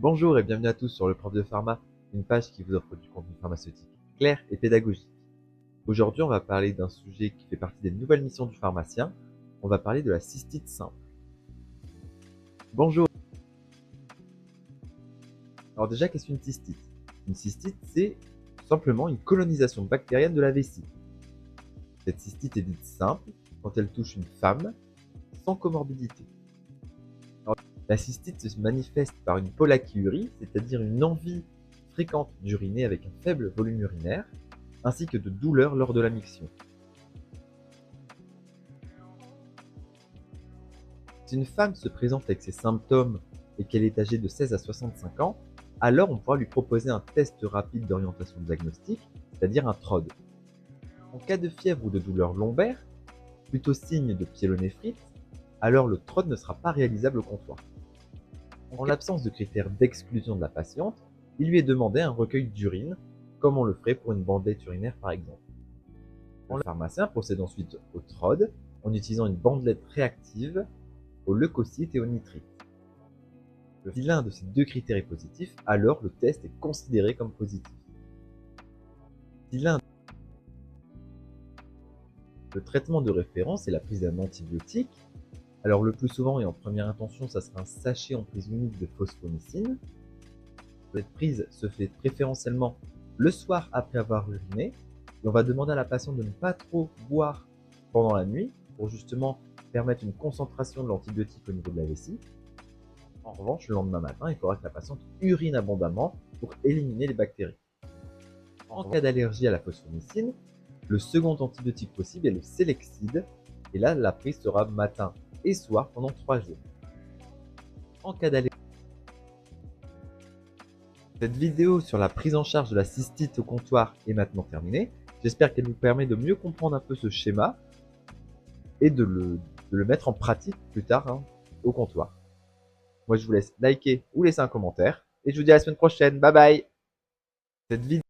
Bonjour et bienvenue à tous sur le Prof de Pharma, une page qui vous offre du contenu pharmaceutique clair et pédagogique. Aujourd'hui, on va parler d'un sujet qui fait partie des nouvelles missions du pharmacien. On va parler de la cystite simple. Bonjour. Alors déjà, qu'est-ce qu'une cystite? Une cystite, c'est tout simplement une colonisation bactérienne de la vessie. Cette cystite est dite simple quand elle touche une femme sans comorbidité. Alors, la cystite se manifeste par une pollakiurie, c'est-à-dire une envie fréquente d'uriner avec un faible volume urinaire, ainsi que de douleurs lors de la miction. Si une femme se présente avec ces symptômes et qu'elle est âgée de 16 à 65 ans, alors on pourra lui proposer un test rapide d'orientation diagnostique, c'est-à-dire un TROD. En cas de fièvre ou de douleur lombaire, plutôt signe de pyélonéphrite, alors le TROD ne sera pas réalisable au comptoir. En l'absence de critères d'exclusion de la patiente, il lui est demandé un recueil d'urine, comme on le ferait pour une bandelette urinaire par exemple. Le pharmacien procède ensuite au TROD en utilisant une bandelette réactive au leucocyte et au nitrite. Si l'un de ces deux critères est positif, alors le test est considéré comme positif. Si l'un Le traitement de référence est la prise d'un antibiotique. Alors le plus souvent et en première intention, ça sera un sachet en prise unique de phosphomycine. Cette prise se fait préférentiellement le soir après avoir uriné. Et on va demander à la patiente de ne pas trop boire pendant la nuit pour justement permettre une concentration de l'antibiotique au niveau de la vessie. En revanche, le lendemain matin, il faudra que la patiente urine abondamment pour éliminer les bactéries. En cas d'allergie à la phosphomycine, le second antibiotique possible est le Selexide, et là, la prise sera matin et soir pendant 3 jours. En cas d'allergie, cette vidéo sur la prise en charge de la cystite au comptoir est maintenant terminée. J'espère qu'elle vous permet de mieux comprendre un peu ce schéma et de le mettre en pratique plus tard au comptoir. Moi, je vous laisse liker ou laisser un commentaire et je vous dis à la semaine prochaine. Bye bye. Cette vidéo